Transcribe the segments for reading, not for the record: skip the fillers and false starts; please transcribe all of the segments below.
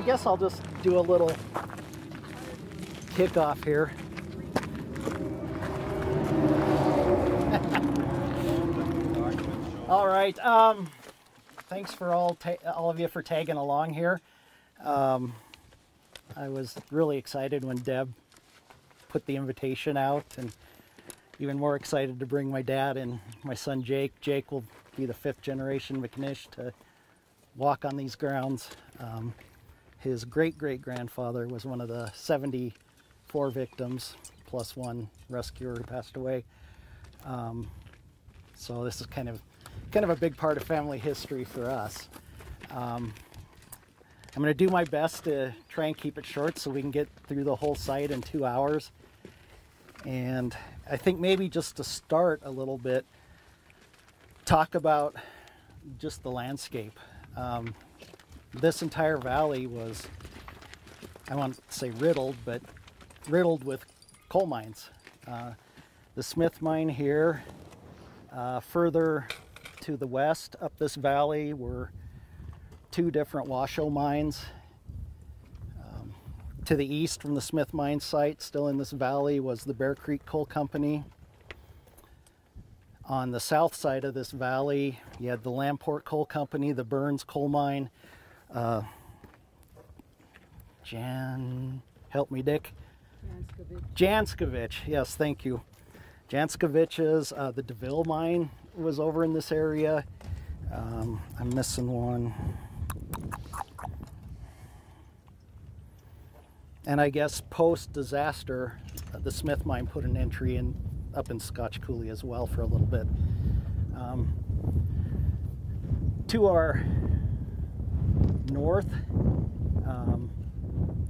guess I'll just do a little kickoff here. All right. Thanks for all of you for tagging along here. I was really excited when Deb put the invitation out, and even more excited to bring my dad and my son Jake. Jake will be the 5th generation McNeish to walk on these grounds. His great-great-grandfather was one of the 74 victims, plus one rescuer who passed away. So this is kind of a big part of family history for us. I'm going to do my best to try and keep it short so we can get through the whole site in 2 hours. And I think maybe just to start a little bit, talk about just the landscape. This entire valley was, I won't say riddled, but riddled with coal mines. The Smith mine here, further to the west up this valley were 2 different Washoe mines. To the east from the Smith mine site, still in this valley, was the Bear Creek Coal Company. On the south side of this valley, you had the Lamport Coal Company, the Burns Coal Mine. Help me, Dick. Janskovich, yes, thank you. Janskovich's, the DeVille mine was over in this area. I'm missing one. And I guess post-disaster, the Smith mine put an entry in up in Scotch Coulee as well for a little bit. To our north,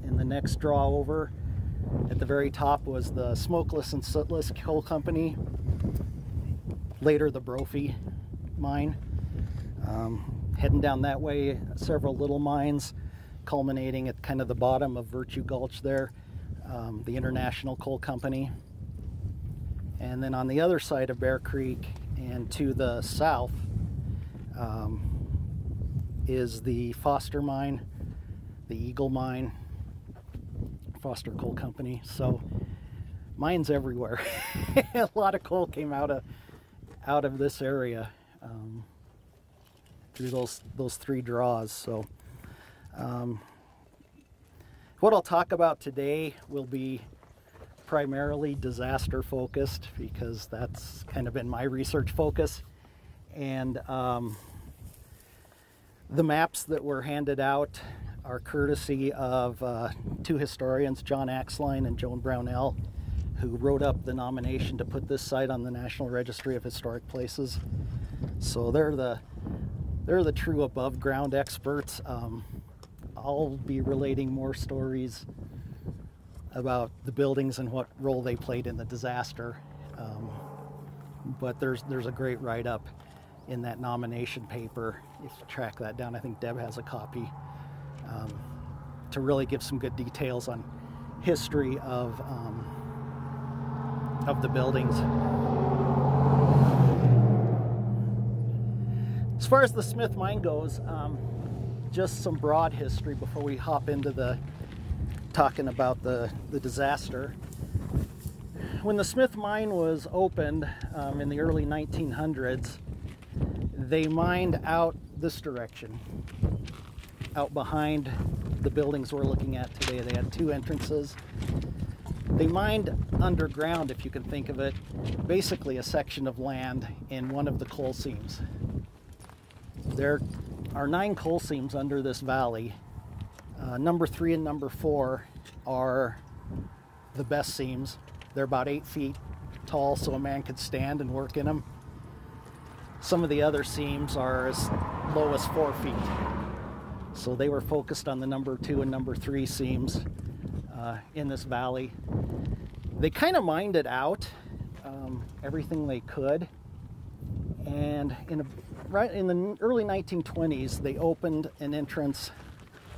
in the next draw over, at the very top was the Smokeless and Sootless Coal Company, later the Brophy mine. Heading down that way, several little mines, culminating at kind of the bottom of Virtue Gulch there, the International Coal Company. And then on the other side of Bear Creek and to the south is the Foster mine, the Eagle mine, Foster Coal Company. So mines everywhere. A lot of coal came out of this area through those 3 draws. So what I'll talk about today will be primarily disaster focused, because that's kind of been my research focus. And the maps that were handed out are courtesy of 2 historians, John Axline and Joan Brownell, who wrote up the nomination to put this site on the National Registry of Historic Places. So they're the true above ground experts. I'll be relating more stories about the buildings and what role they played in the disaster. But there's a great write-up in that nomination paper. If you track that down, I think Deb has a copy, to really give some good details on history of the buildings. As far as the Smith mine goes, just some broad history before we hop into talking about the disaster. When the Smith mine was opened in the early 1900s, they mined out this direction, out behind the buildings we're looking at today. They had 2 entrances. They mined underground, if you can think of it, basically a section of land in one of the coal seams. There are 9 coal seams under this valley. Number 3 and number 4 are the best seams. They're about 8 feet tall, so a man could stand and work in them. Some of the other seams are as low as 4 feet. So they were focused on the number 2 and number 3 seams in this valley. They kind of mined it out, everything they could. And right in the early 1920s, they opened an entrance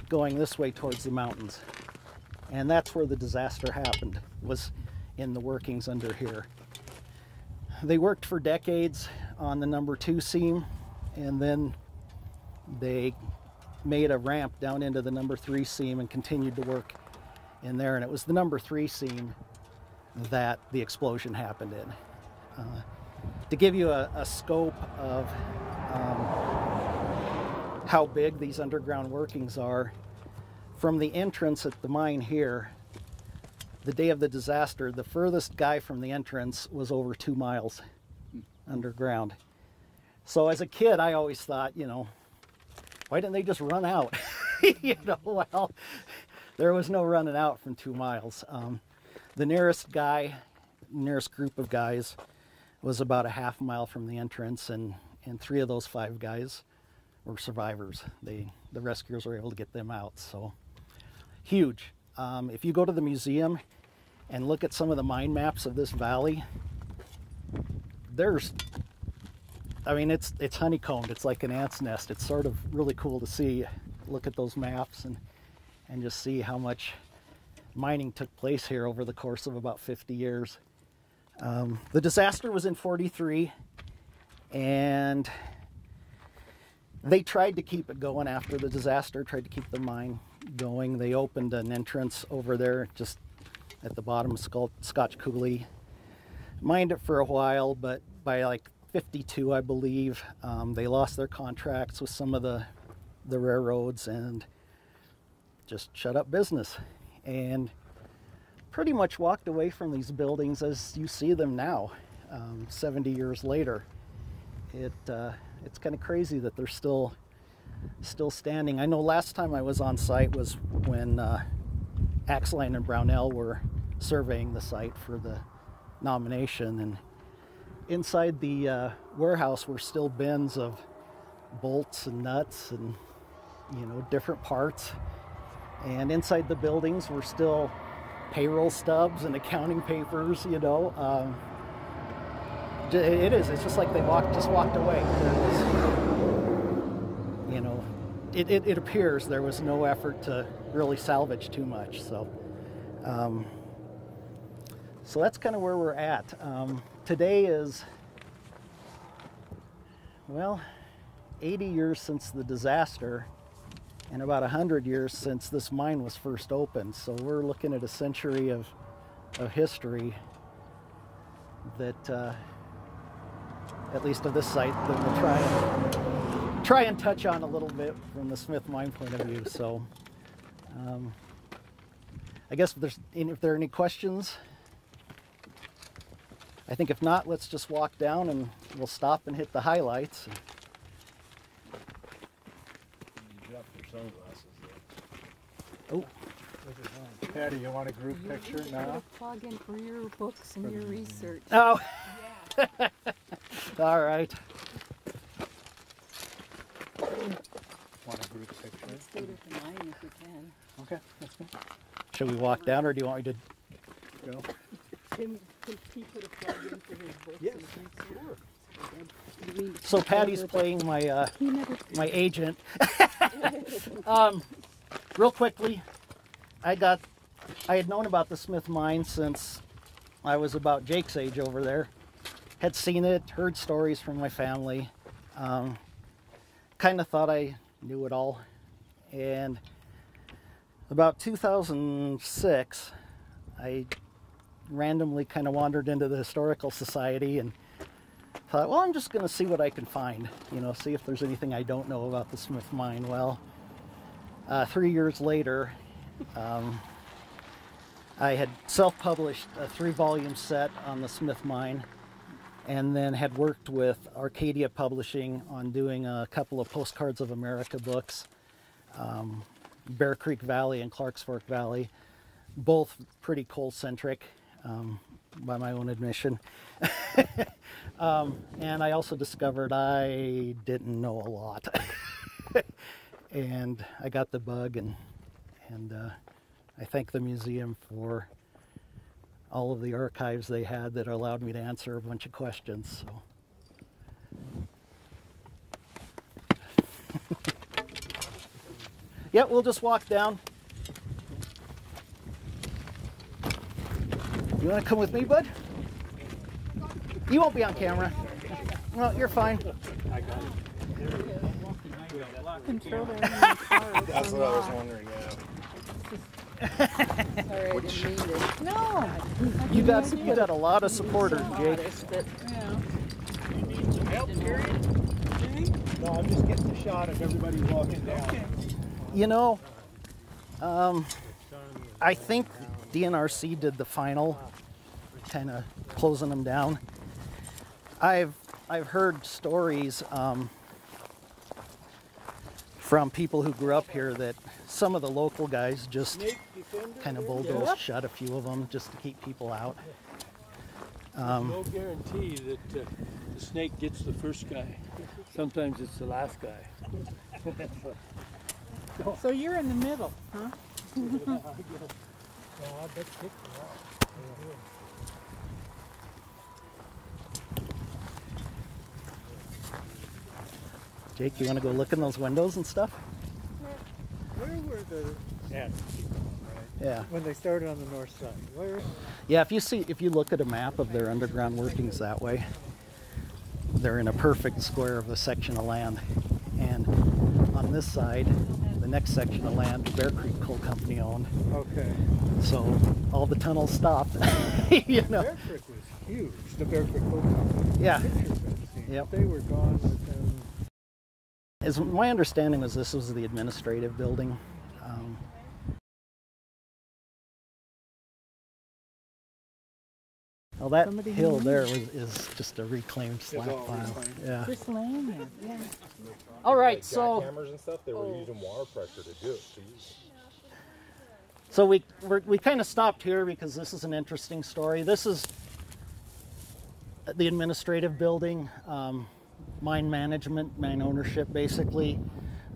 going this way towards the mountains. And that's where the disaster happened, was in the workings under here. They worked for decades on the number 2 seam, and then they made a ramp down into the number 3 seam and continued to work in there. And it was the number 3 seam that the explosion happened in. To give you a scope of how big these underground workings are, from the entrance at the mine here, the day of the disaster, the furthest guy from the entrance was over 2 miles underground. So as a kid, I always thought, you know, why didn't they just run out? You know, well, there was no running out from 2 miles. The nearest group of guys was about a half mile from the entrance, and 3 of those 5 guys were survivors. The rescuers were able to get them out, so huge. If you go to the museum and look at some of the mine maps of this valley, it's honeycombed. It's like an ant's nest. It's sort of really cool to see. Look at those maps and just see how much mining took place here over the course of about 50 years. The disaster was in '43, and they tried to keep it going after the disaster, tried to keep the mine going. They opened an entrance over there just at the bottom of Scotch Coulee. Mined it for a while, but by like 52, I believe, they lost their contracts with some of the railroads and just shut up business, and pretty much walked away from these buildings as you see them now, 70 years later. It's kind of crazy that they're still standing. I know last time I was on site was when Axeline and Brownell were surveying the site for the nomination, and inside the warehouse were still bins of bolts and nuts and, you know, different parts. And inside the buildings were still payroll stubs and accounting papers, you know. It's just like they just walked away. You know, it appears there was no effort to really salvage too much. So that's kind of where we're at. Today is, well, 80 years since the disaster and about 100 years since this mine was first opened. So we're looking at a century of history that, at least of this site, that we'll try and touch on a little bit from the Smith mine point of view. So I guess if there are any questions, I think if not, let's just walk down and we'll stop and hit the highlights. You dropped your sunglasses Oh. there. Patty, you want a group picture now? Put a plug in for your books and your research. Oh. Yeah. All right. Want a group picture? Let's go to the mine if we can. Okay, that's good. Should we walk down, or do you want me to Go. Can he put a plug in for his books? Yes, Sure. So Patty's playing my my agent. Real quickly, I had known about the Smith mine since I was about Jake's age over there. Had seen it, heard stories from my family. Kind of thought I knew it all. And about 2006, I randomly kind of wandered into the Historical Society and thought, well, I'm just going to see what I can find, you know, see if there's anything I don't know about the Smith mine. Well, 3 years later, I had self-published a 3-volume set on the Smith mine, and then had worked with Arcadia Publishing on doing a couple of Postcards of America books, Bear Creek Valley and Clarks Fork Valley, both pretty coal-centric, by my own admission. And I also discovered I didn't know a lot. And I got the bug, and I thank the museum for all of the archives they had that allowed me to answer a bunch of questions. So. Yeah, we'll just walk down. You want to come with me, bud? You won't be on camera. No, you're fine. I got it. Control their own car. That's what I was wondering, yeah. Sorry, I didn't mean to. No. You got a lot of supporters, Jake. But, yeah. Help, no, I'm just getting the shot of everybody walking down. You know, I think DNRC did the final, kind of closing them down. I've heard stories from people who grew up here that some of the local guys just kind of bulldozed shut a few of them just to keep people out. No guarantee that the snake gets the first guy. Sometimes it's the last guy. So you're in the middle, huh? Jake, you want to go look in those windows and stuff? Where were the ants? Yeah. When they started on the north side. Where? Yeah, if you look at a map of their underground workings that way, they're in a perfect square of the section of land. And on this side, the next section of land, the Bear Creek Coal Company owned. Okay. So all the tunnels stopped. You know. Bear Creek was huge. The Bear Creek Coal Company. Yeah. Pictures I've seen. Yep. They were gone within. As my understanding was, this was the administrative building. Well, that hill there is just a reclaimed slab all pile. reclaimed. Yeah. Just laying there, yeah. All right, so Jackhammers and stuff, they were using water pressure to do it. so we kind of stopped here because this is an interesting story. This is the administrative building, mine management, mine ownership, basically.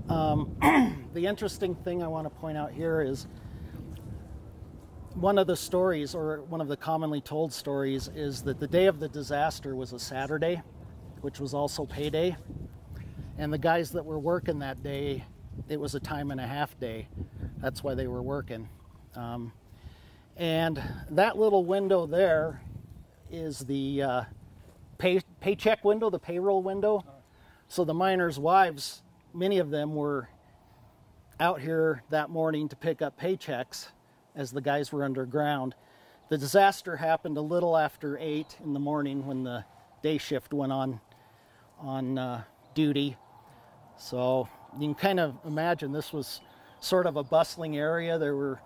The interesting thing I want to point out here is one of the stories, or one of the commonly told stories, is that the day of the disaster was a Saturday, which was also payday. And the guys that were working that day, it was a time and a half day. That's why they were working. And that little window there is the paycheck window, the payroll window. So the miners' wives, many of them were out here that morning to pick up paychecks as the guys were underground. The disaster happened a little after 8 in the morning when the day shift went on duty. So you can kind of imagine this was sort of a bustling area. There were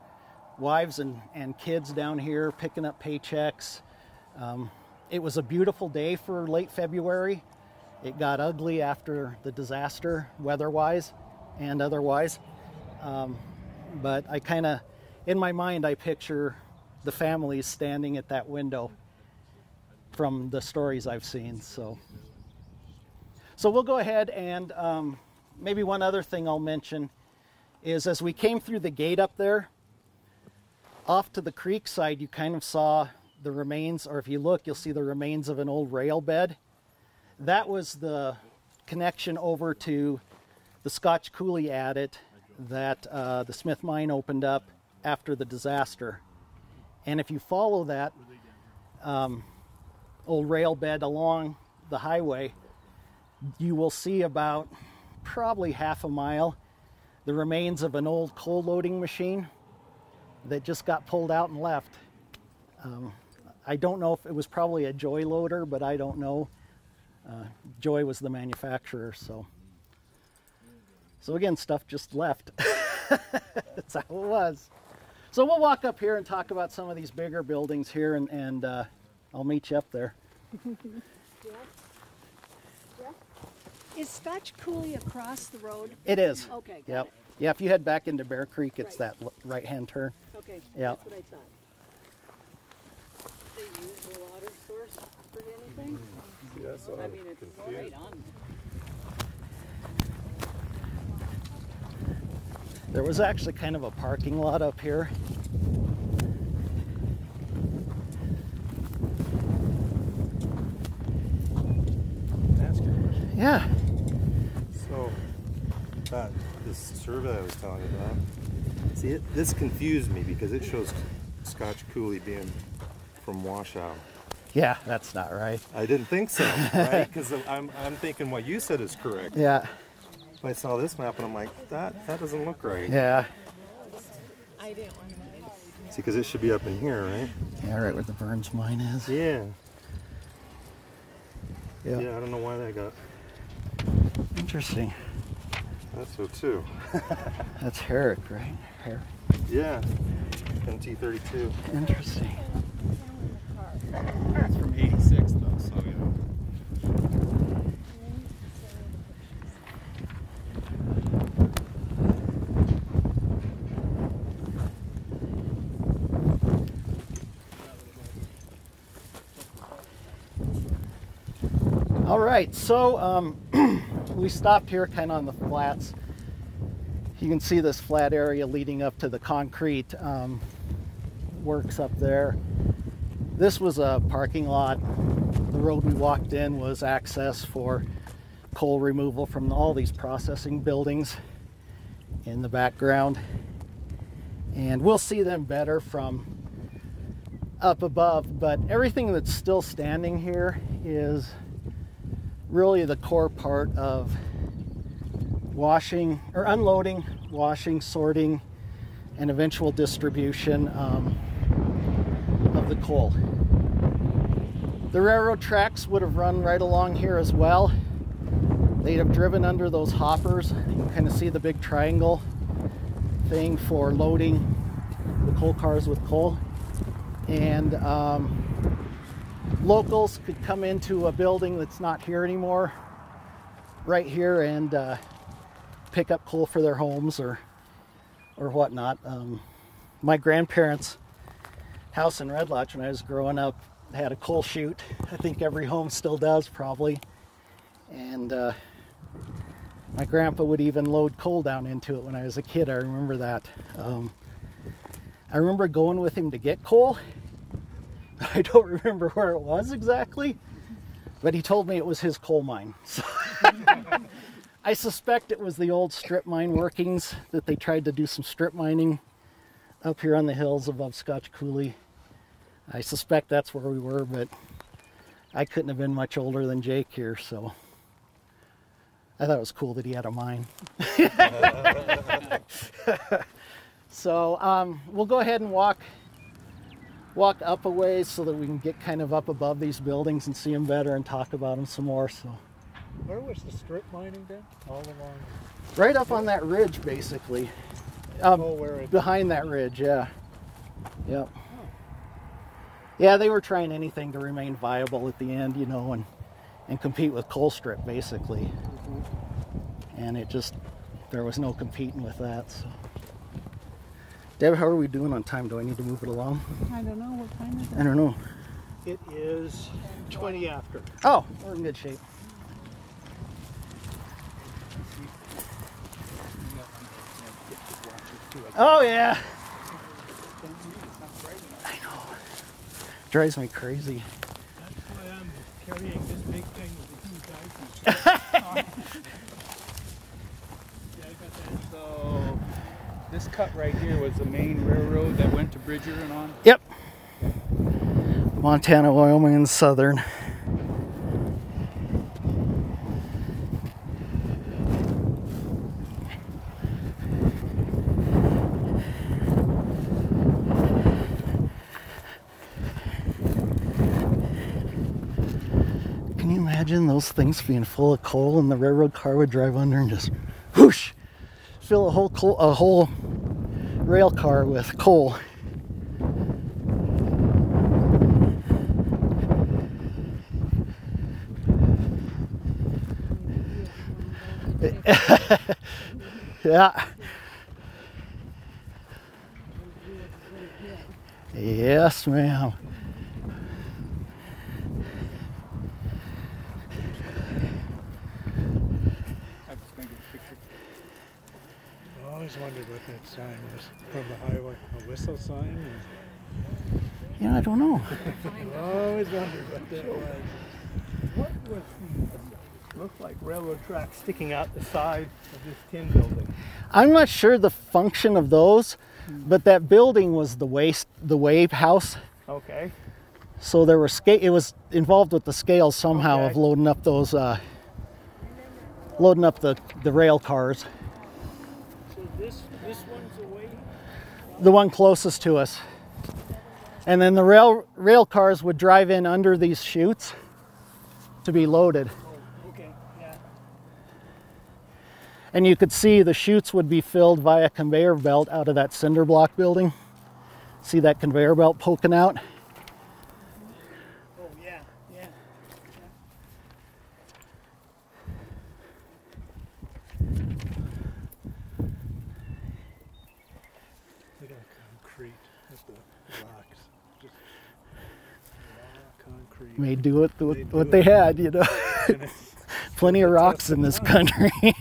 wives and kids down here picking up paychecks. It was a beautiful day for late February. It got ugly after the disaster, weather-wise and otherwise. But I kind of, in my mind, I picture the families standing at that window from the stories I've seen. So we'll go ahead and maybe one other thing I'll mention is as we came through the gate up there, off to the creek side, you kind of saw the remains, or if you look, you'll see the remains of an old rail bed. That was the connection over to the Scotch Coulee adit that the Smith mine opened up after the disaster. And if you follow that old rail bed along the highway, you will see about probably half a mile the remains of an old coal loading machine that just got pulled out and left. I don't know if it was probably a Joy loader, but I don't know. Joy was the manufacturer, so again, stuff just left. That's how it was. So we'll walk up here and talk about some of these bigger buildings here, and I'll meet you up there. Is Scotch Coulee across the road? It is. Okay, got Yep. it. Yeah, if you head back into Bear Creek, it's that right-hand turn. Okay, Yeah. that's what I thought. They use the water source for anything? Yeah, so I I'm mean, it's confused. right on There was actually kind of a parking lot up here. Ask you a question. Yeah. So, this survey I was telling you about, see, this confused me because it shows Scotch Coulee being from Washoe. Yeah, that's not right. I didn't think so, right? Because I'm thinking what you said is correct. Yeah. I saw this map and I'm like, that doesn't look right. Yeah. See, because it should be up in here, right? Yeah, right where the Burns mine is. Yeah. Yeah. Yeah, I don't know why that got. Interesting. That's so too. That's Herrick, right? Herrick. Yeah. MT32. Interesting. It's from 86 though, so you know. All right, so we stopped here kind of on the flats. You can see this flat area leading up to the concrete works up there. This was a parking lot. The road we walked in was access for coal removal from all these processing buildings in the background. And we'll see them better from up above, but everything that's still standing here is really the core part of washing or unloading, washing, sorting, and eventual distribution of the coal. The railroad tracks would have run right along here as well. They'd have driven under those hoppers. You can kind of see the big triangle thing for loading the coal cars with coal. And locals could come into a building that's not here anymore, right here, and pick up coal for their homes or whatnot. My grandparents' house in Red Lodge when I was growing up had a coal chute. I think every home still does, probably. And my grandpa would even load coal down into it when I was a kid. I remember that. I remember going with him to get coal. I don't remember where it was exactly, but he told me it was his coal mine. So I suspect it was the old strip mine workings that they tried to do some strip mining up here on the hills above Scotch Coulee. I suspect that's where we were, but I couldn't have been much older than Jake here, so I thought it was cool that he had a mine. So we'll go ahead and walk up a ways so that we can get kind of up above these buildings and see them better and talk about them some more. So Where was the strip mining then? All along? right up on that ridge, basically. Where it... Behind that ridge, yeah. Yep. Yeah, they were trying anything to remain viable at the end, you know, and compete with coal strip, basically. And it just, there was no competing with that. So. Deb, how are we doing on time? Do I need to move it along? I don't know what time is it. I don't know. It is 20 after. Oh, we're in good shape. Oh yeah. I know. Drives me crazy. That's why I'm carrying this big thing with the huge ice. So this cut right here was the main railroad that went to Bridger and on? Yep. Montana, Wyoming, and Southern. Can you imagine those things being full of coal and the railroad car would drive under and just whoosh, fill a whole rail car with coal. Yeah. Yes, ma'am. I always wondered what that sign was from the highway. A whistle sign? Yeah, I don't know. I always wondered what that was. What was the, looked like railroad tracks sticking out the side of this tin building? I'm not sure the function of those, but that building was the wave house. Okay. So there were it was involved with the scales somehow Okay. of loading up those loading up the rail cars. So this one's away? The one closest to us. And then the rail cars would drive in under these chutes to be loaded. Oh, okay, yeah. And you could see the chutes would be filled via conveyor belt out of that cinder block building. See that conveyor belt poking out? Oh, yeah, yeah. Look at the concrete at the rocks. Just raw concrete. May do it what they had, you know. Plenty of rocks in this country. Oh,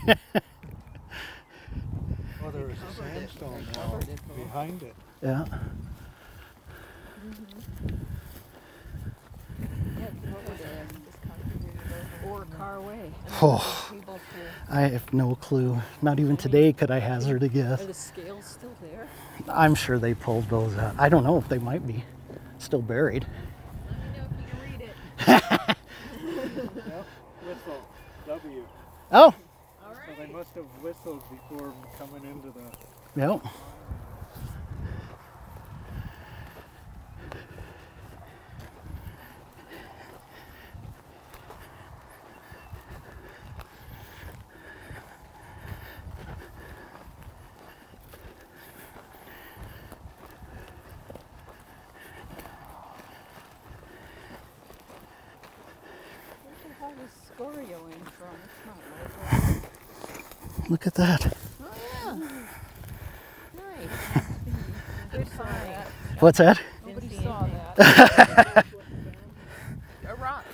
there was a sandstone wall behind it. Yeah. Or car away. Oh, I have no clue. Not even today could I hazard a guess. Are the scales still there? I'm sure they pulled those out. I don't know if they might be still buried. Let me know if you can read it. Yep, whistle, W. Oh, All So right. they must have whistled before coming into the... yeah. Where's the hardest scorio in from? It's not local. Look at that. Oh, yeah. Nice. Good find. What's that? Nobody saw that. A rock.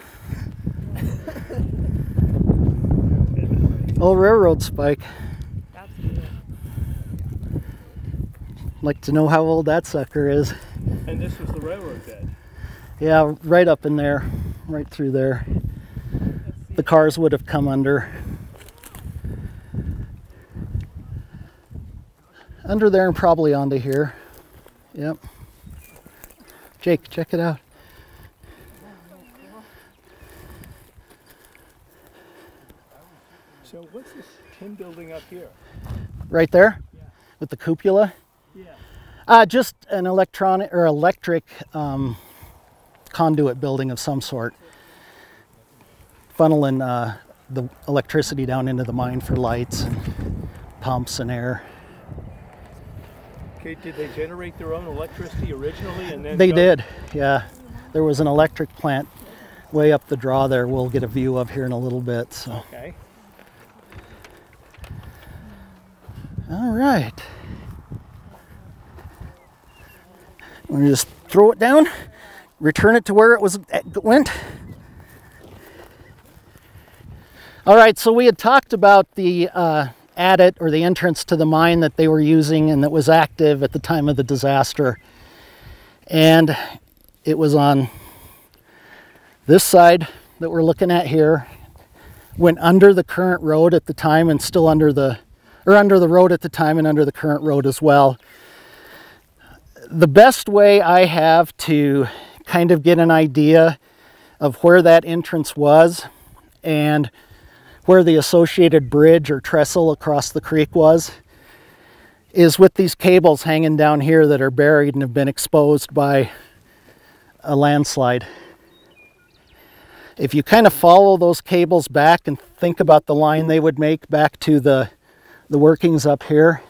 Old railroad spike. That's good. Like to know how old that sucker is. And this was the railroad bed. Yeah, right up in there, right through there. The cars would have come under. Under there and probably onto here. Yep. Jake, check it out. So what's this tin building up here? Right there Yeah. with the cupola. Yeah. Just an electric conduit building of some sort. Funneling the electricity down into the mine for lights and pumps and air. Okay, did they generate their own electricity originally and then... They did, yeah. There was an electric plant way up the draw there we'll get a view of here in a little bit. So. Okay. All right. Want to just throw it down, return it to where it went. All right, so we had talked about the adit or the entrance to the mine that they were using and that was active at the time of the disaster. And it was on this side that we're looking at here, went under the current road at the time and still under the road at the time and under the current road as well. The best way I have to kind of get an idea of where that entrance was and where the associated bridge or trestle across the creek was is with these cables hanging down here that are buried and have been exposed by a landslide. If you kind of follow those cables back and think about the line they would make back to the workings up here,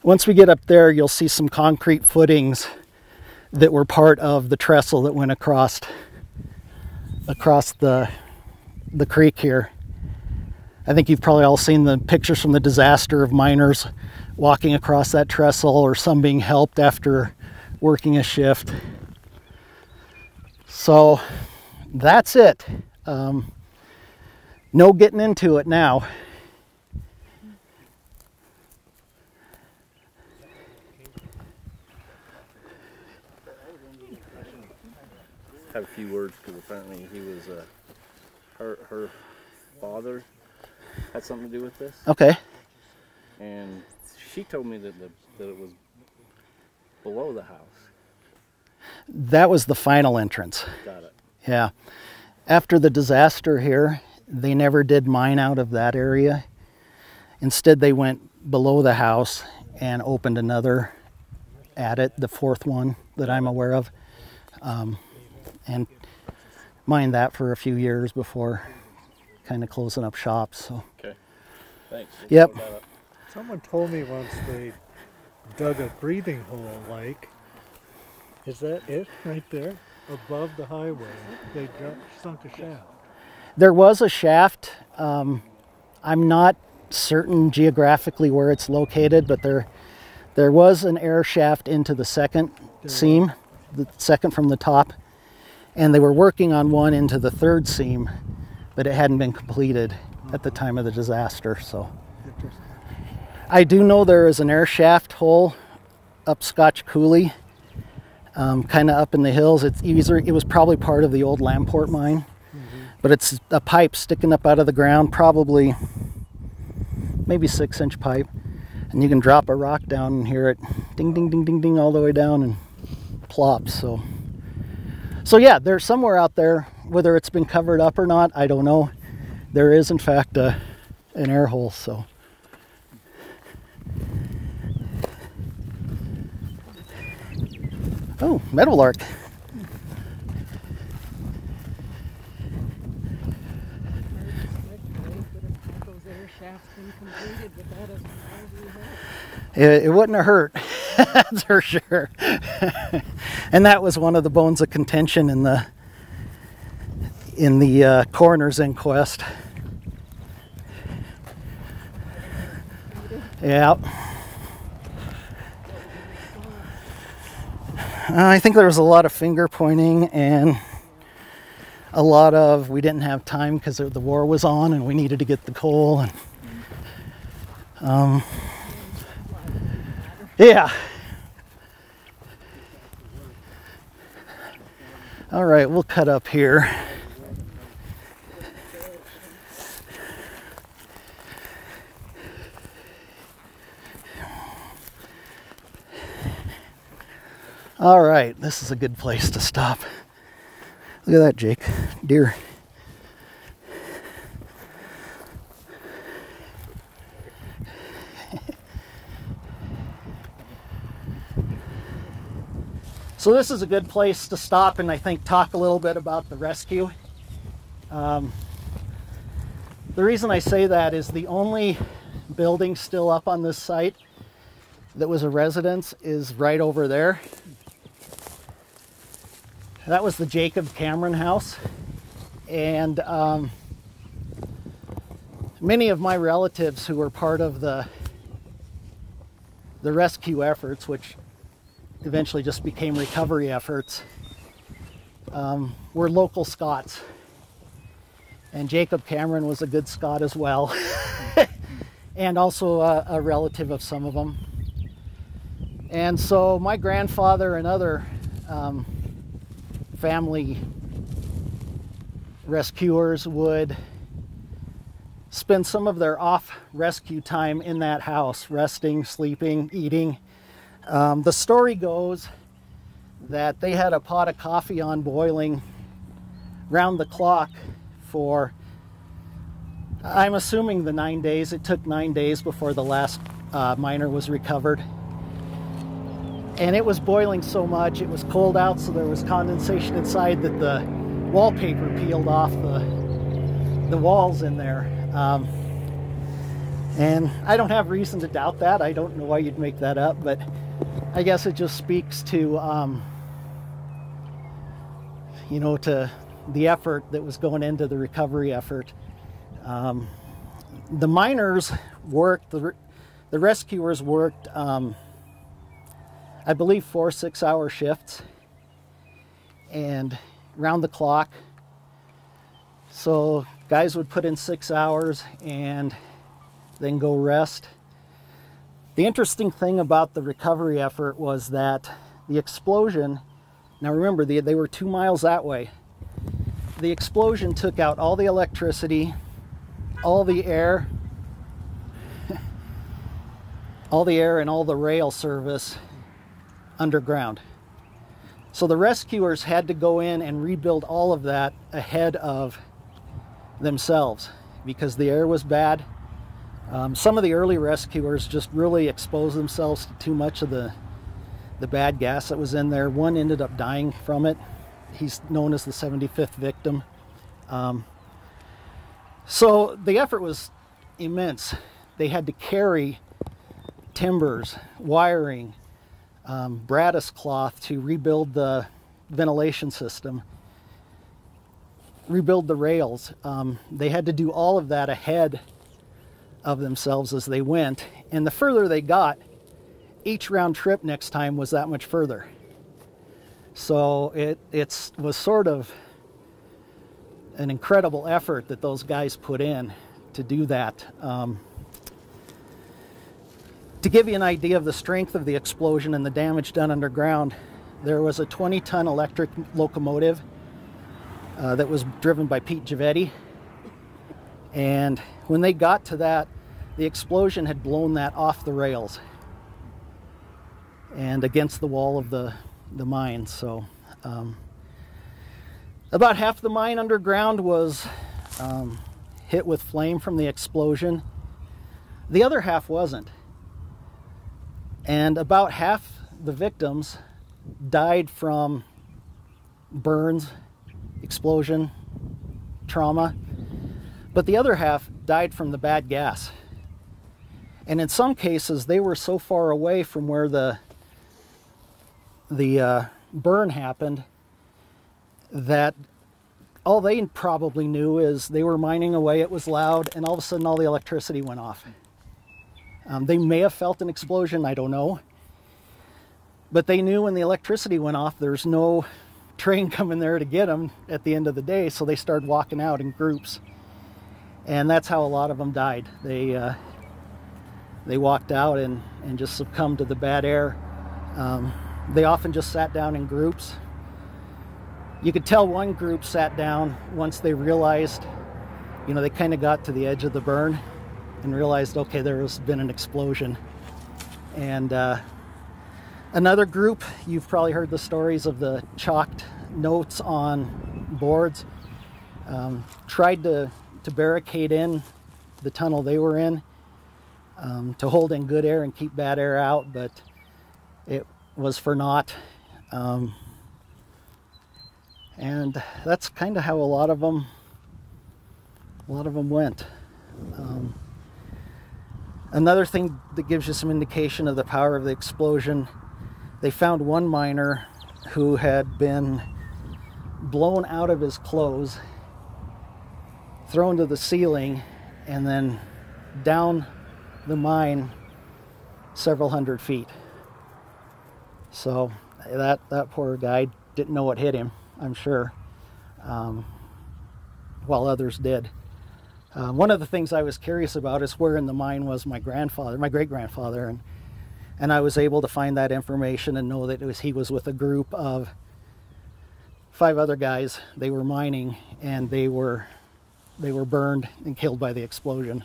once we get up there, you'll see some concrete footings that were part of the trestle that went across the creek here. I think you've probably all seen the pictures from the disaster of miners walking across that trestle or some being helped after working a shift. So that's it. No getting into it now. Have a few words because apparently he was her father had something to do with this, Okay. and she told me that it was below the house. That was the final entrance. Got it. Yeah. After the disaster here, they never did mine out of that area. Instead, they went below the house and opened another at it, the fourth one that I'm aware of, and mined that for a few years before kind of closing up shops. So. Okay. Thanks. Yep. Someone told me once they dug a breathing hole, like, is that it right there? Above the highway, they sunk a shaft. There was a shaft. I'm not certain geographically where it's located, but there was an air shaft into the second seam, the second from the top, and they were working on one into the third seam, but it hadn't been completed at the time of the disaster. So I do know there is an air shaft hole up Scotch Coulee, kind of up in the hills. It was probably part of the old Lamport mine, but it's a pipe sticking up out of the ground, probably maybe 6-inch pipe, and you can drop a rock down and hear it ding, ding, ding, ding, ding all the way down and plop. So yeah, there's somewhere out there, whether it's been covered up or not, I don't know. There is in fact an air hole. So oh, meadowlark. It wouldn't have hurt, that's for sure. And that was one of the bones of contention in the coroner's inquest. Yeah. I think there was a lot of finger pointing and a lot of we didn't have time because the war was on and we needed to get the coal. And yeah. All right, we'll cut up here. All right, this is a good place to stop. Look at that, Jake. Deer. So this is a good place to stop and I think talk a little bit about the rescue. The reason I say that is the only building still up on this site that was a residence is right over there. That was the Jacob Cameron house, and many of my relatives who were part of the rescue efforts, which eventually just became recovery efforts, were local Scots. And Jacob Cameron was a good Scot as well, and also a relative of some of them. And so my grandfather and other family rescuers would spend some of their off rescue time in that house, resting, sleeping, eating. The story goes that they had a pot of coffee on boiling round the clock for, I'm assuming, the 9 days. It took 9 days before the last miner was recovered. And it was boiling so much, it was cold out, so there was condensation inside that the wallpaper peeled off the walls in there. And I don't have reason to doubt that. I don't know why you'd make that up, but I guess it just speaks to, you know, to the effort that was going into the recovery effort. The miners worked, the rescuers worked, I believe 4 6-hour shifts and round the clock. So guys would put in 6 hours and then go rest. The interesting thing about the recovery effort was that the explosion, now remember they were 2 miles that way. The explosion took out all the electricity, all the air, and all the rail service underground. So the rescuers had to go in and rebuild all of that ahead of themselves because the air was bad. Some of the early rescuers just really exposed themselves to too much of the bad gas that was in there. One ended up dying from it. He's known as the 75th victim. So the effort was immense. They had to carry timbers, wiring, brattice cloth to rebuild the ventilation system, rebuild the rails. They had to do all of that ahead of themselves as they went, and the further they got, each round trip next time was that much further. So it was sort of an incredible effort that those guys put in to do that. To give you an idea of the strength of the explosion and the damage done underground, there was a 20-ton electric locomotive that was driven by Pete Givetti. And when they got to that, the explosion had blown that off the rails and against the wall of the mine. So about half the mine underground was hit with flame from the explosion. The other half wasn't. And about half the victims died from burns, explosion, trauma, but the other half died from the bad gas. And in some cases, they were so far away from where the burn happened that all they probably knew is they were mining away, it was loud, and all of a sudden all the electricity went off. They may have felt an explosion, I don't know. But they knew when the electricity went off, there's no train coming there to get them at the end of the day, so they started walking out in groups. And that's how a lot of them died. They walked out and just succumbed to the bad air. They often just sat down in groups. You could tell one group sat down once they realized, they kind of got to the edge of the burn and realized, okay, there has been an explosion. And another group, you've probably heard the stories of the chalked notes on boards, tried to barricade in the tunnel they were in to hold in good air and keep bad air out, but it was for naught. And that's kind of how a lot of them went. Another thing that gives you some indication of the power of the explosion, they found one miner who had been blown out of his clothes, thrown to the ceiling, and then down the mine several hundred feet. So that poor guy didn't know what hit him, I'm sure, while others did. One of the things I was curious about is where in the mine was my great-grandfather, and I was able to find that information and know that he was with a group of 5 other guys. They were mining, and they were burned and killed by the explosion.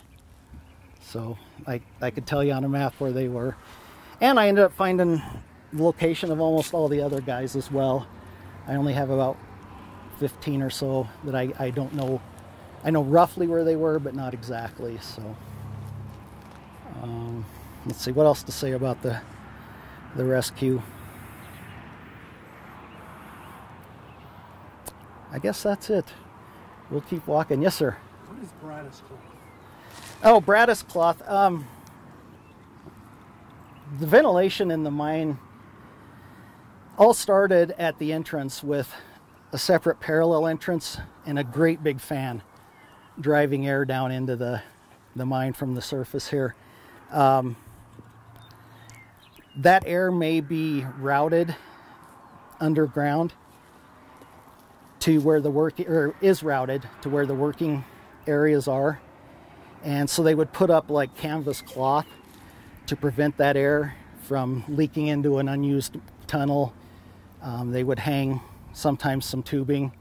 So I could tell you on a map where they were. And I ended up finding the location of almost all the other guys as well. I only have about 15 or so that I don't know. I know roughly where they were, but not exactly. So let's see what else to say about the rescue. I guess that's it. We'll keep walking. Yes, sir. What is brattice cloth? Oh, brattice cloth. The ventilation in the mine all started at the entrance with a separate parallel entrance and a great big fan driving air down into the mine from the surface here. That air may be routed underground to where is routed to where the working areas are. And so they would put up like canvas cloth to prevent that air from leaking into an unused tunnel. They would hang sometimes some tubing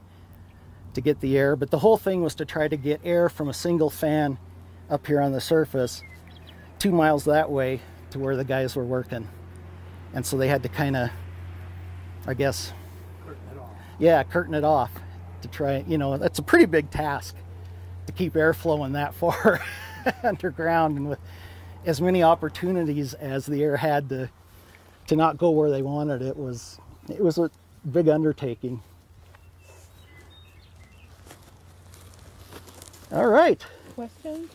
to get the air, but the whole thing was to try to get air from a single fan up here on the surface 2 miles that way to where the guys were working. And so they had to kind of, I guess, curtain it off to try, that's a pretty big task to keep air flowing that far underground, and with as many opportunities as the air had to not go where they wanted, it was a big undertaking. All right. Questions?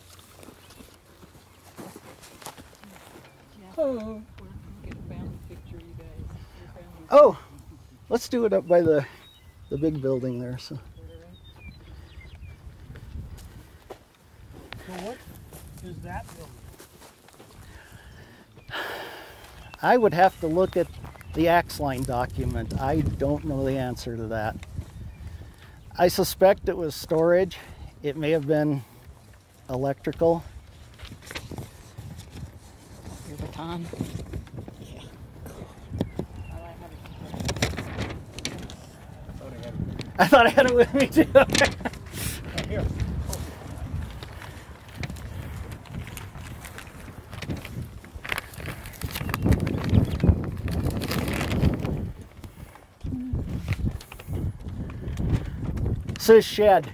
Oh, Get a family picture, you guys. Your family Oh, let's do it up by the big building there. So what is that building? I would have to look at the axe line document. I don't know the answer to that. I suspect it was storage. It may have been electrical. Your baton. I thought I had it with me too. Here. Says shed.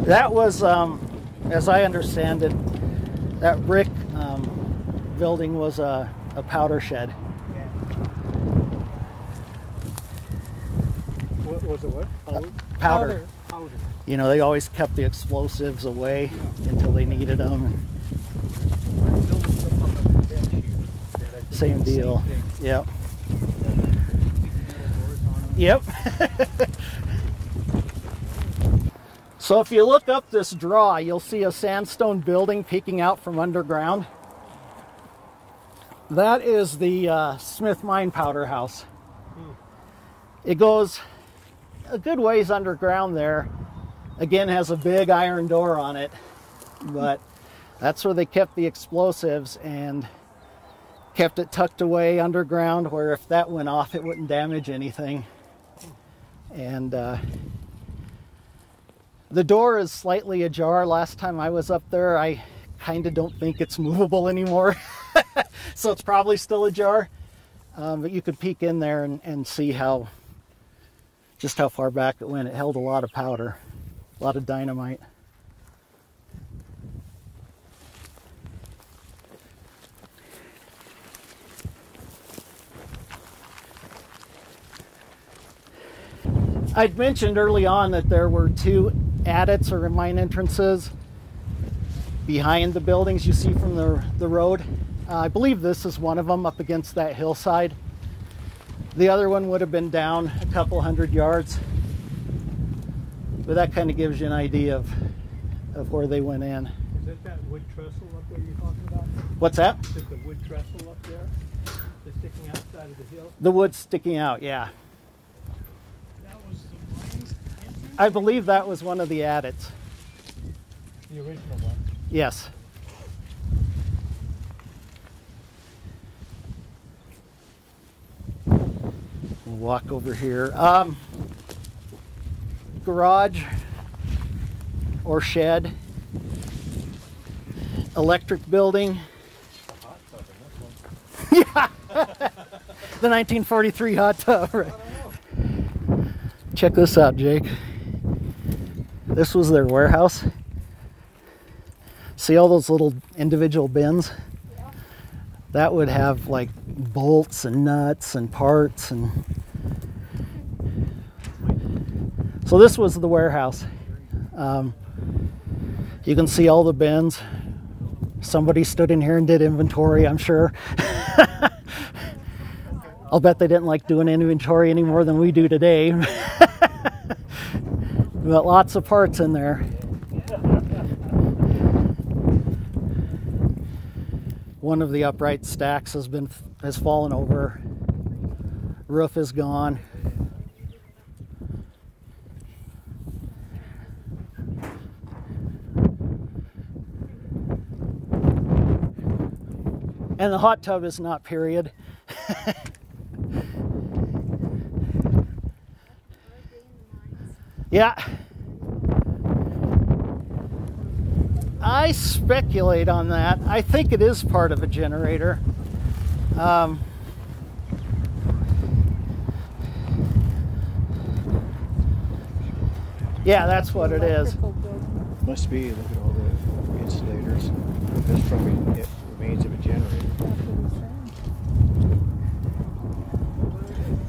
That was, as I understand it, that brick building was a powder shed. What was it? What? Powder. Powder. You know, they always kept the explosives away until they needed them. Same deal. Yep. Yep. So if you look up this draw, you'll see a sandstone building peeking out from underground. That is the Smith Mine Powder House. It goes a good ways underground there. Again, has a big iron door on it, but that's where they kept the explosives and kept it tucked away underground, where if that went off, it wouldn't damage anything. And the door is slightly ajar. Last time I was up there, I kind of don't think it's movable anymore. So it's probably still ajar. But you could peek in there and see just how far back it went. It held a lot of powder, a lot of dynamite. I'd mentioned early on that there were two adits or mine entrances behind the buildings you see from the road. I believe this is one of them up against that hillside. The other one would have been down a couple hundred yards. But that kind of gives you an idea of where they went in. Is it that wood trestle up there you're talking about? What's that? Is it the wood trestle up there? That's sticking outside of the hill? The wood sticking out, yeah. That was the mine's entrance? I believe that was one of the adits. The original one. Yes. We'll walk over here. Garage or shed. Electric building. Yeah. The 1943 hot tub. Right. Check this out, Jake. This was their warehouse. See all those little individual bins? Yeah. That would have like bolts and nuts and parts, and so this was the warehouse. You can see all the bins. Somebody stood in here and did inventory, I'm sure. I'll bet they didn't like doing inventory any more than we do today. But lots of parts in there. One of the upright stacks has fallen over. Roof is gone. And the hot tub is not period. Yeah. I speculate on that. I think it is part of a generator. Yeah, that's what it is. Electrical building. Must be. Look at all the insulators. That's probably it remains of a generator. That's what he's saying.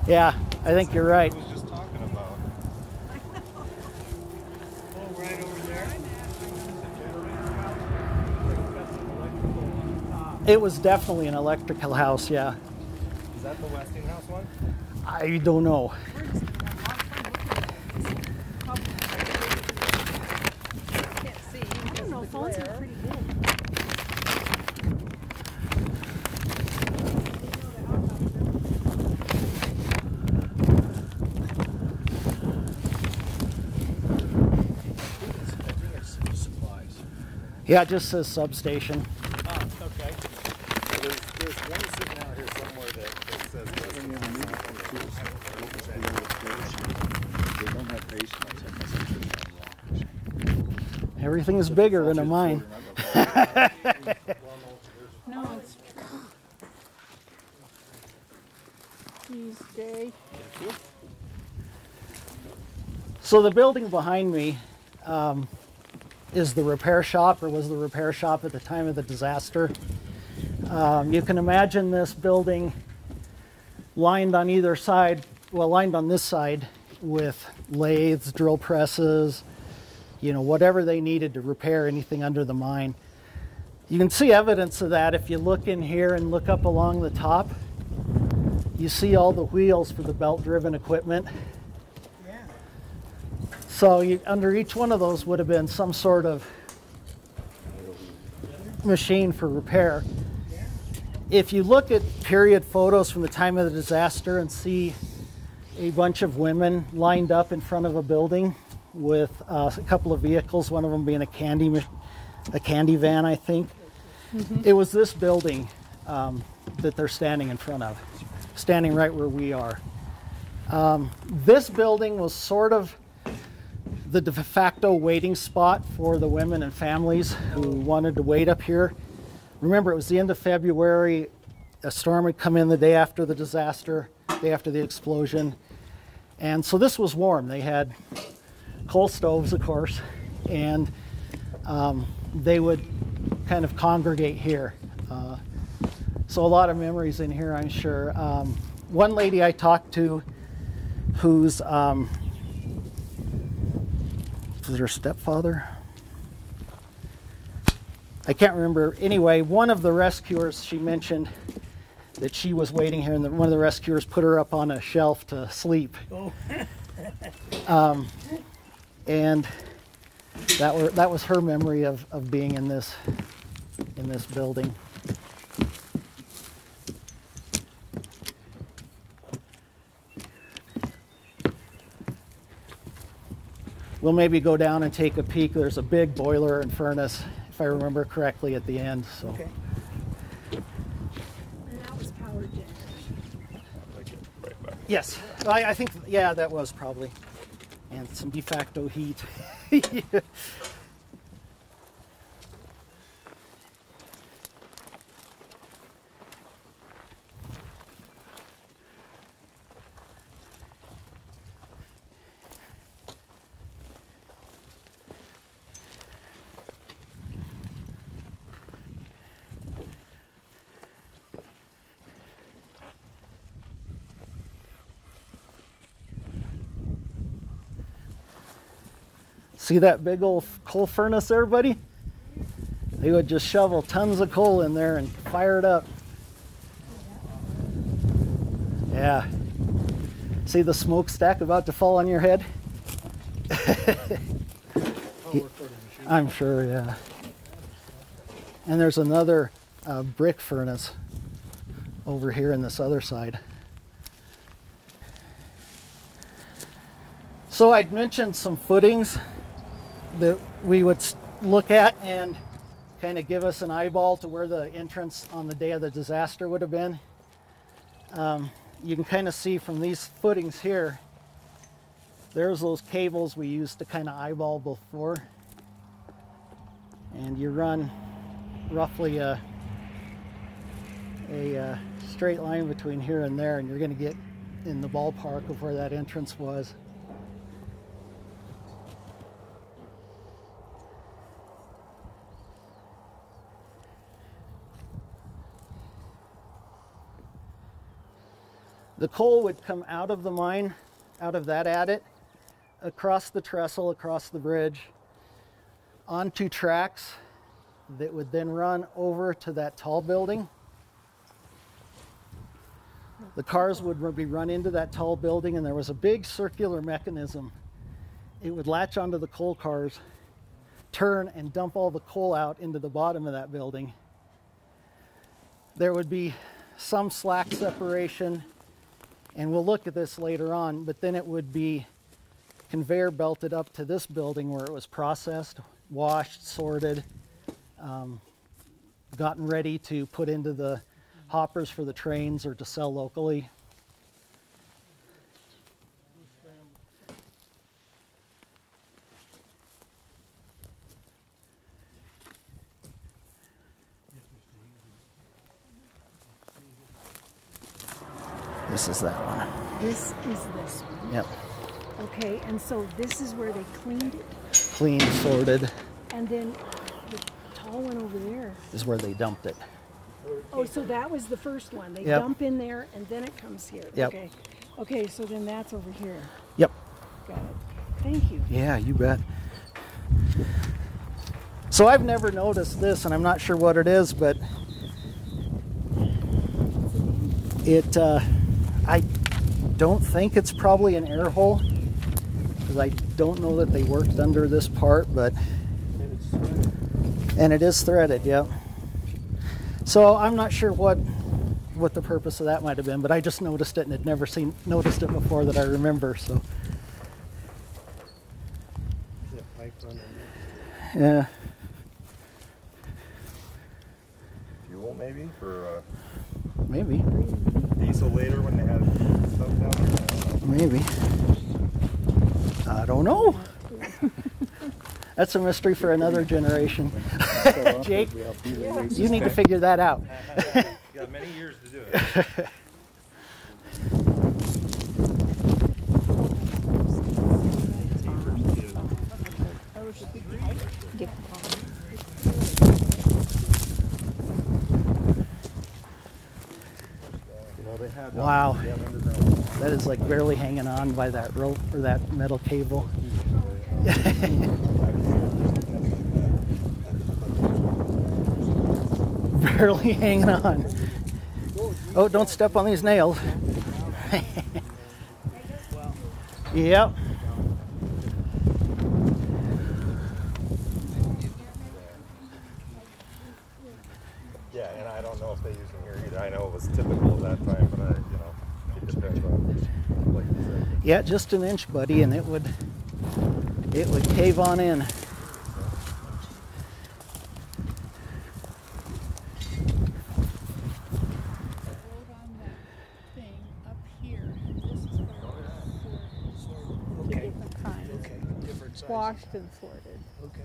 Yeah, I think you're right. I was just talking about. Oh, right over there. It was definitely an electrical house, yeah. Is that the Westinghouse one? I don't know. Can't see. I don't know, phones are pretty good. Supplies. Yeah, it just says substation. Oh, okay. There's one sitting out here somewhere that says Westinghouse. They don't have basements. I guess it's wrong. Everything is bigger than a mine. No, it's Jeez, Jay. So the building behind me is the repair shop, or was the repair shop at the time of the disaster. You can imagine this building lined on either side, well, lined on this side with lathes, drill presses, you know, whatever they needed to repair anything under the mine. You can see evidence of that if you look in here and look up along the top. You see all the wheels for the belt-driven equipment. So under each one of those would have been some sort of machine for repair. If you look at period photos from the time of the disaster and see a bunch of women lined up in front of a building with a couple of vehicles, one of them being a candy van, I think. It was this building that they're standing in front of, standing right where we are. This building was sort of the de facto waiting spot for the women and families who wanted to wait up here. Remember, it was the end of February. A storm had come in the day after the disaster, day after the explosion. And so this was warm. They had coal stoves, of course, and they would kind of congregate here. So a lot of memories in here, I'm sure. One lady I talked to who's was her stepfather? I can't remember. Anyway, one of the rescuers, she mentioned that she was waiting here, and one of the rescuers put her up on a shelf to sleep. Oh. And that was her memory of being in this building. We'll maybe go down and take a peek. There's a big boiler and furnace, if I remember correctly, at the end. So. Okay. And that was power generation. Yes, I think, yeah, that was probably. And some de facto heat. See that big old coal furnace there, buddy? They would just shovel tons of coal in there and fire it up. Yeah. See the smokestack about to fall on your head? I'm sure, yeah. And there's another brick furnace over here in this other side. So I'd mentioned some footings that we would look at and kind of give us an eyeball to where the entrance on the day of the disaster would have been. You can kind of see from these footings here There's those cables we used to kind of eyeball before. And you run roughly a straight line between here and there, and you're going to get in the ballpark of where that entrance was. The coal would come out of the mine, out of that adit, across the trestle, across the bridge, onto tracks that would then run over to that tall building. The cars would be run into that tall building, and there was a big circular mechanism. It would latch onto the coal cars, turn, and dump all the coal out into the bottom of that building. There would be some slack separation, and we'll look at this later on, but then it would be conveyor belted up to this building where it was processed, washed, sorted, gotten ready to put into the hoppers for the trains or to sell locally. This is that one. This is this one. Yep. Okay, and so this is where they cleaned it, Clean, sorted and then the tall one over there. is where they dumped it. Oh, so that was the first one. They Yep. dump in there, and then it comes here. Yep. Okay. Okay, so then that's over here. Yep. Got it. Thank you. Yeah, you bet. So I've never noticed this, and I'm not sure what it is, but it, I don't think it's probably an air hole, because I don't know that they worked under this part, but, and it is threaded, yep. So I'm not sure what the purpose of that might have been, but I just noticed it and had never noticed it before that I remember, so. Is it pipe running? Yeah. Fuel maybe for Maybe. diesel later when they had stuff down there. Maybe. I don't know. That's a mystery for another generation. Jake, you need to figure that out. You got many years to do it. Wow. That is like barely hanging on by that rope or that metal cable. Barely hanging on. Oh, don't step on these nails. Yep. Yeah, and I don't know if they use them here either. I know it was typical of that time, but it depends on, like you said. Yeah, just an inch, buddy, and it would cave on in. Okay. Different kinds. Okay, different size. Washed and sorted. Okay.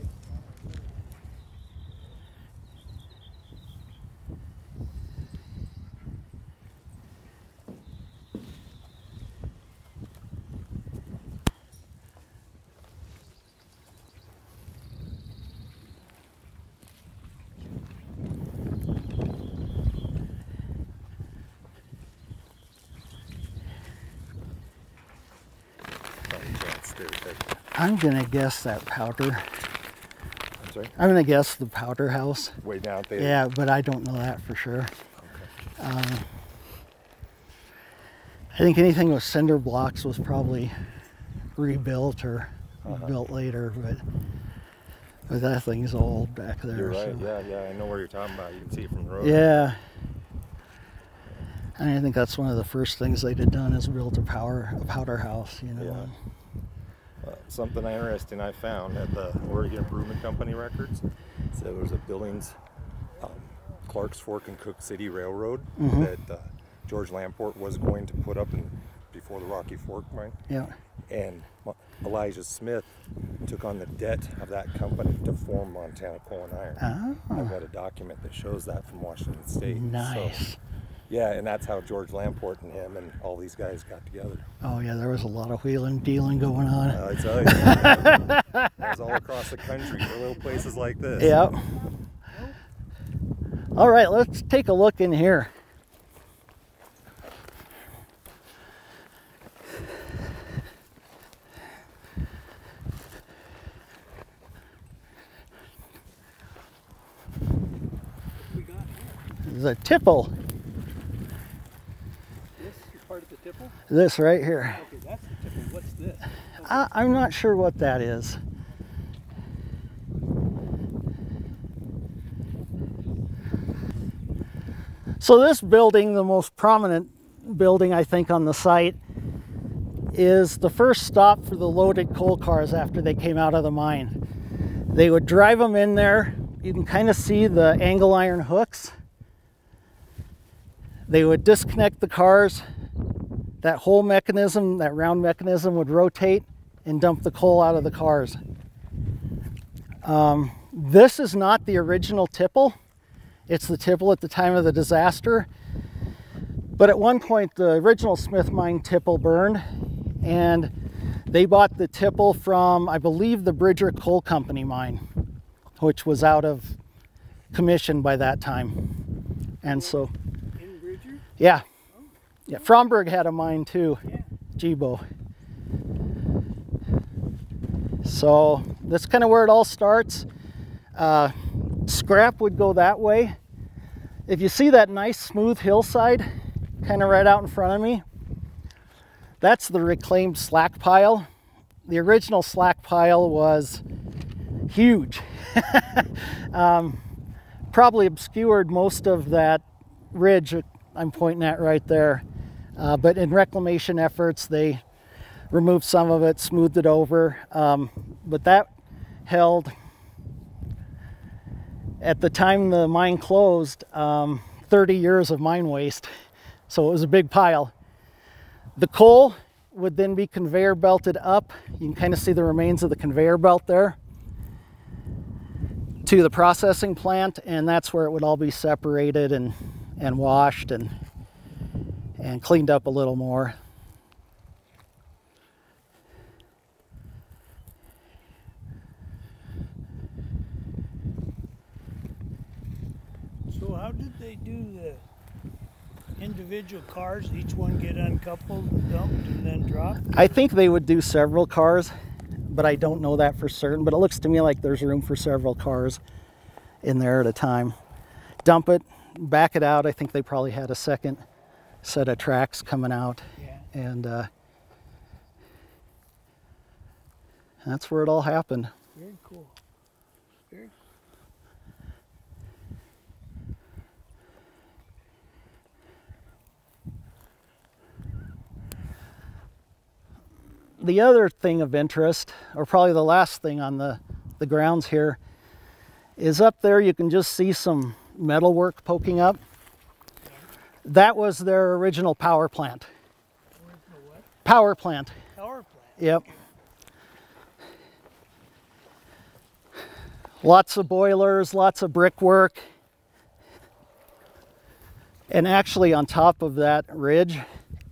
I'm gonna guess that powder. I'm sorry? I'm gonna guess the powder house. Way down there. Yeah, but I don't know that for sure. I think anything with cinder blocks was probably rebuilt or built later, but that thing's old back there. You're right. So. Yeah, I know where you're talking about. You can see it from the road. Yeah. And I think that's one of the first things they'd have done is built a powder house, you know. Yeah. Something interesting I found at the Oregon Improvement Company records. So there was a Billings, Clark's Fork and Cook City Railroad that George Lamport was going to put up before the Rocky Fork mine. Yeah. And Elijah Smith took on the debt of that company to form Montana Coal and Iron. Oh. I've got a document that shows that from Washington State. Nice. So, yeah, and that's how George Lamport and him and all these guys got together. Oh yeah, there was a lot of wheeling dealing going on. I tell you, that was all across the country for little places like this. Yep. All right, let's take a look in here. This is a tipple. This is part of the tipple? This right here. Okay, that's the tipple. What's this? I'm not sure what that is. So this building, the most prominent building I think on the site, is the first stop for the loaded coal cars after they came out of the mine. They would drive them in there. You can kind of see the angle iron hooks. They would disconnect the cars. That whole mechanism, that round mechanism, would rotate and dump the coal out of the cars. This is not the original tipple. It's the tipple at the time of the disaster. But at one point, the original Smith Mine tipple burned, and they bought the tipple from, I believe, the Bridger Coal Company mine, which was out of commission by that time. And so, In Bridger? yeah. Yeah, Fromberg had a mine too, Yeah. Jibo. So that's kind of where it all starts. Scrap would go that way. If you see that nice smooth hillside kind of right out in front of me, that's the reclaimed slack pile. The original slack pile was huge. Probably obscured most of that ridge I'm pointing at right there. But in reclamation efforts, they removed some of it, smoothed it over. But that held, at the time the mine closed, 30 years of mine waste. So it was a big pile. The coal would then be conveyor belted up. You can kind of see the remains of the conveyor belt there to the processing plant, and that's where it would all be separated and washed and cleaned up a little more. So how did they do the individual cars? Each one get uncoupled and dumped and then dropped? I think they would do several cars, but I don't know that for certain. But it looks to me like there's room for several cars in there at a time. Dump it, back it out. I think they probably had a second set of tracks coming out. Yeah. And that's where it all happened. Very cool. Very The other thing of interest, or probably the last thing on the grounds here, is up there you can just see some metalwork poking up. That was their original power plant. Original what? Power plant. Power plant. Yep. Lots of boilers, lots of brickwork. And actually on top of that ridge,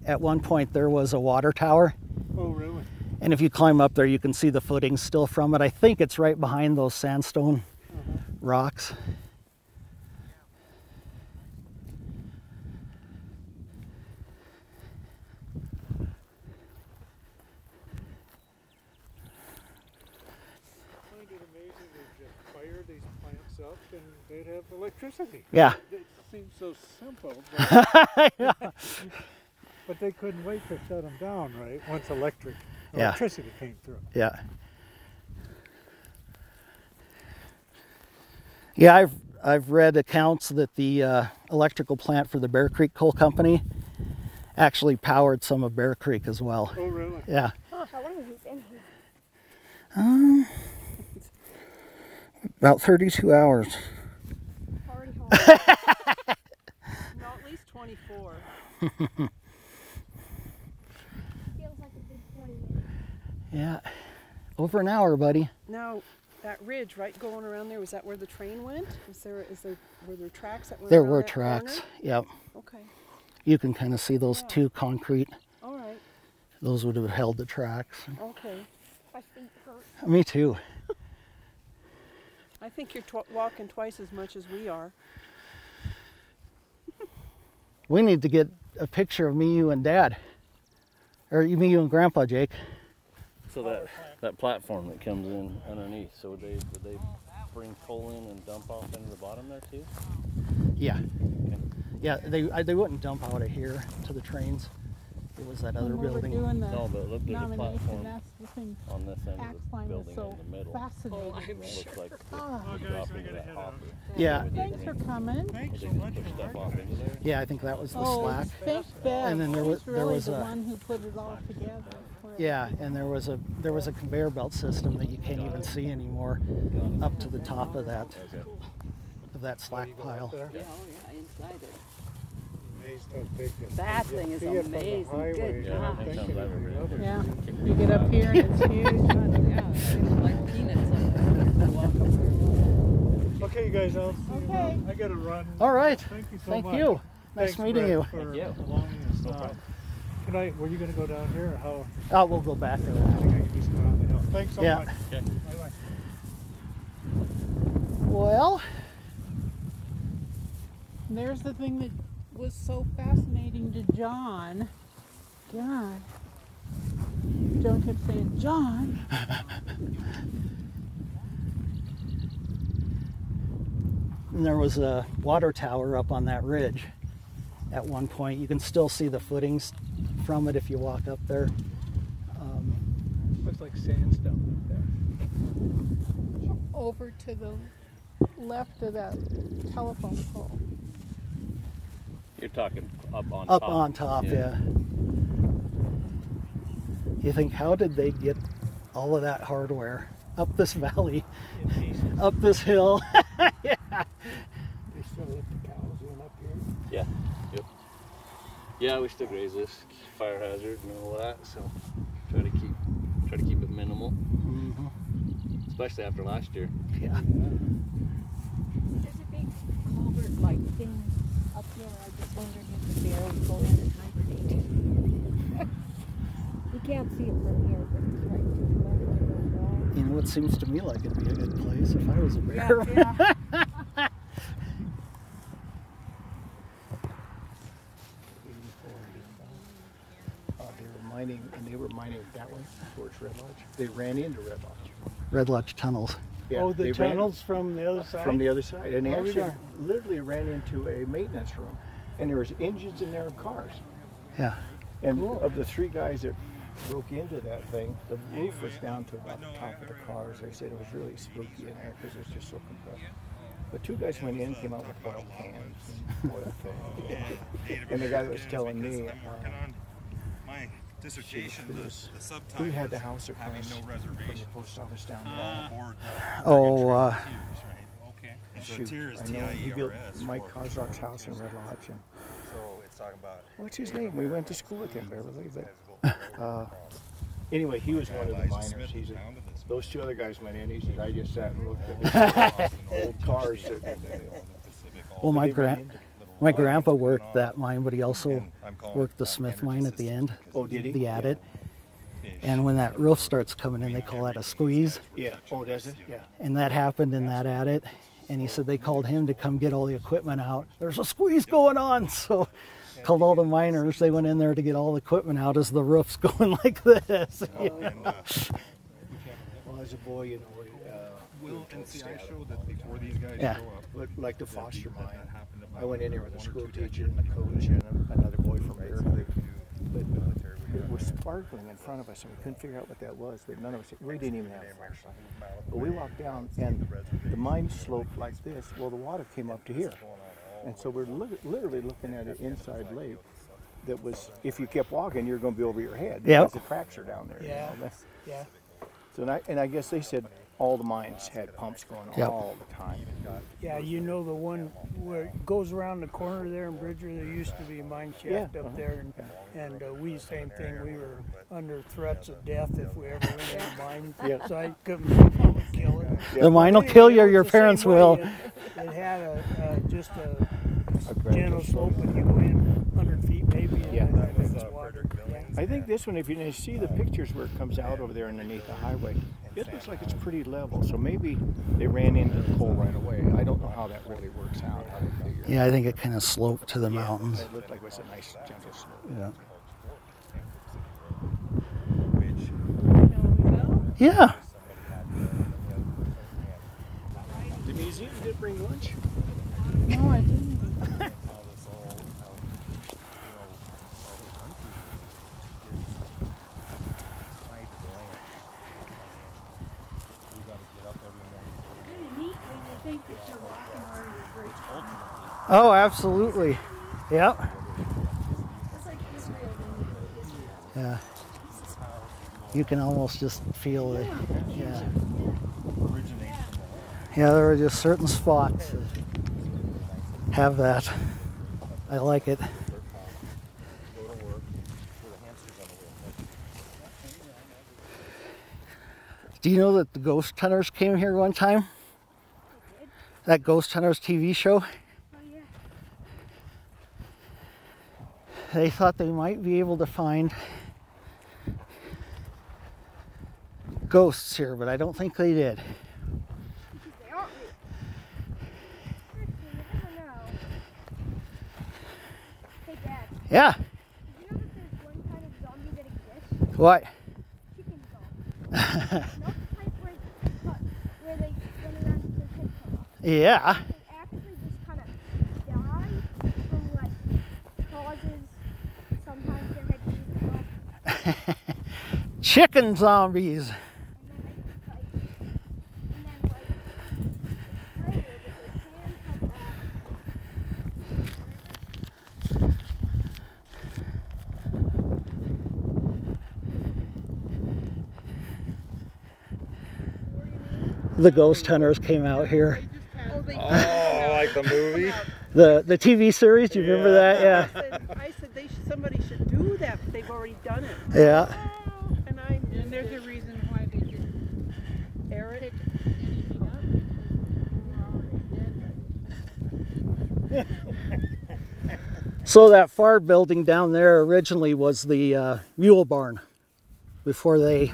at one point there was a water tower. Oh, really? And if you climb up there, you can see the footings still from it. I think it's right behind those sandstone rocks. I find it amazing they just fire these plants up and they'd have electricity. Yeah. It seems so simple, Yeah. but they couldn't wait to shut them down, right? Once Yeah. electricity came through. Yeah. Yeah, I've read accounts that the electrical plant for the Bear Creek Coal Company actually powered some of Bear Creek as well. Oh, really? Yeah. How long have you been here? About 32 hours. Already home. No, at least 24. Feels like a big 20 minutes. Yeah. Over an hour, buddy. Now, that ridge right going around there, was that where the train went? Were there tracks that went There around were that tracks. corner? Yep. Okay. You can kind of see those Yeah. two concrete. All right. Those would have held the tracks. Okay. My feet hurt. Me too. I think you're walking twice as much as we are. We need to get a picture of me, you, and Dad. Or me, you, and Grandpa, Jake. So that platform that comes in underneath, so would they bring coal in and dump off into the bottom there too? Yeah. Okay. Yeah, they wouldn't dump out of here to the trains. It was that other When we were building. doing the No, but look, there's a nomination, platform that's the thing. on this end Axe of the line was building so in the middle. fascinating. Looks like Ah, they drop into that hopper. Yeah. thanks for coming. Would they just push stuff off into there? Yeah, I think that was the Oh, slack. thanks, Bev. And then there She's was really a the one who put it all together. for Yeah, everybody. and there was a conveyor belt system that you can't even see anymore up to the top of that slack pile. There. Yeah, oh yeah, inside it. Amazed how big this That is. You thing is see it from the amazing. highway, Good you're not God. thinking Sometimes I've of the ever other Yeah, street. you get up here and it's huge. Yeah, it's like peanuts up there. Walk up there. Okay, you guys, I'll see you. Okay. I gotta run. All right. Thank you so Thank much. you. Nice Thanks, meeting Brett, you. for Thank you. allowing us. No problem. Were you gonna go down here or how? Oh, we'll go back to I that. think I can just go down the hill. Thanks so Yeah. much. Okay. Bye-bye. Well, And there's the thing that was so fascinating to John. God. John kept saying, John. and there was a water tower up on that ridge at one point. You can still see the footings from it if you walk up there. Looks like sandstone up there. Over to the left of that telephone pole. You're talking up on Up top. on top, yeah. You think, how did they get all of that hardware up this valley, up this hill? Yeah. They still let the cows in up here. Yeah. Yep. Yeah, we still graze this fire hazard and all that, so try to keep it minimal, especially after last year. Yeah. There's a big culvert-like thing up there. I just wondered if the bear would go in at night. You can't see it from here, but it's right to the left of the wall. You know, it seems to me like it'd be a good place if I was a bear. Yeah. They were mining that way towards Red Lodge. They ran into Red Lodge. Red Lodge tunnels. Yeah, Oh, the they ran tunnels from the other side? from the other side, and they Oh, actually yeah. literally ran into a maintenance room, and there was engines in there of cars. Yeah. And of the three guys that broke into that thing, the roof was down to about the top of the cars. They said it was really spooky in there because it was just so compressed. But two guys went in, came out with oil cans and oil things. And the guy that was telling me, my dissertation, the subtitle we had the is house across having no from reservation. the post office down there. Board, Oh, okay. And so Shoot, tier is I know he built TIERS Mike for Kozak's house in Red Lodge. And So it's talking about what's his name? We went to school with him, Beverly. Anyway, he was one of the miners. He's those two other guys went in. He said, I just sat and looked at old cars. well, my grandpa worked that mine, but he also worked the Smith mine at the end. Oh, did he? The adit. And when that roof starts coming in, they call that a squeeze. Yeah. Oh, does it? Yeah. And that happened in that adit. And he said they called him to come get all the equipment out. There's a squeeze going on. So called all the miners. They went in there to get all the equipment out as the roof's going like this. You know? Well, as a boy, you know, Will and see, I showed that before these guys Yeah. show up. but like the Foster mine, I went in there with a school teacher and a coach and another boy from there. But it was sparkling in front of us, and we couldn't figure out what that was. But none of us, we didn't even have a flashlight. But we walked down, and the mine sloped like this. Well, the water came up to here, and so we're literally looking at an inside lake that was, if you kept walking, you're going to be over your head. Yep. Because the cracks are down there. Yeah. You know? Yeah. So and I guess they said all the mines had pumps going Yep. all the time. Yeah, you know the one where it goes around the corner there in Bridger, there used to be a mine shaft up there, and we, same thing, we were under threats of death if we ever went in the mine. Yeah. So I couldn't kill it. The mine will Anyway, kill you, it or was your the parents same way. will. It had just a gradual gentle slope, and you go in 100 feet maybe, and Yeah. then it's water. I think this one, if you see the pictures where it comes out over there underneath the highway, it looks like it's pretty level. So maybe they ran into the coal right away. I don't know how that really works out, how they figure it. Yeah, I think it kind of sloped to the mountains. It looked like it was a nice gentle slope. Yeah. Yeah. The museum did bring lunch? No, I didn't. Oh, absolutely. Yep. Yeah. You can almost just feel it. Yeah. Yeah, there are just certain spots that have that. I like it. Do you know that the Ghost Hunters came here one time? That Ghost Hunters TV show? They thought they might be able to find ghosts here, but I don't think they did. Yeah. You know that there's one kind of zombie that exists? What? Chicken zombie. Not the type where they run around with their head cut off. Yeah. They actually just kind of die from what causes sometimes their head to be cut off. Chicken zombies. The Ghost Hunters came out here. Oh, like the movie? The TV series, do you remember that? Yeah. I said somebody should do that, but they've already done it. Yeah. And there's a reason why they didn't air it. So that far building down there originally was the mule barn before they...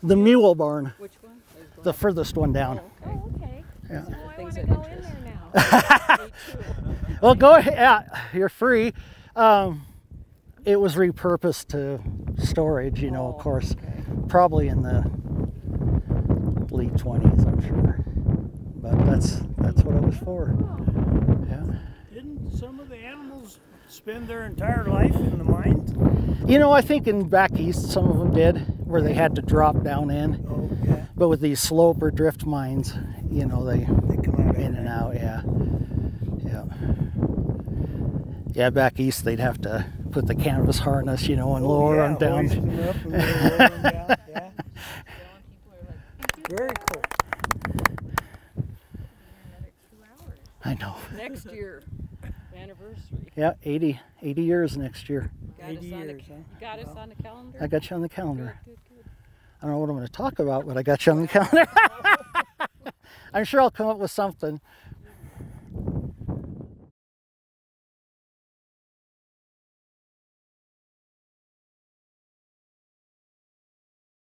The mule barn. Which one? The furthest one down. Oh, okay. Yeah. Oh, I want to go in there now. Well, go ahead. Yeah, you're free. It was repurposed to storage, you know, of course, probably in the late 20s, I'm sure. But that's what it was for. Yeah. Didn't some of the animals spend their entire life in the mines? You know, I think in back east some of them did, where they had to drop down in. Oh, yeah. But with these slope or drift mines, you know, they come out in and out. Yeah. Yeah. Yeah, back east they'd have to put the canvas harness, you know, and lower them down. Hoist them up and lower them down. Yeah. Very cool. I know. Next year, anniversary. Yeah, 80 years next year. Got us 80 on years, huh? You got us on the calendar? I got you on the calendar. Good. I don't know what I'm going to talk about, but I got you on the calendar. I'm sure I'll come up with something.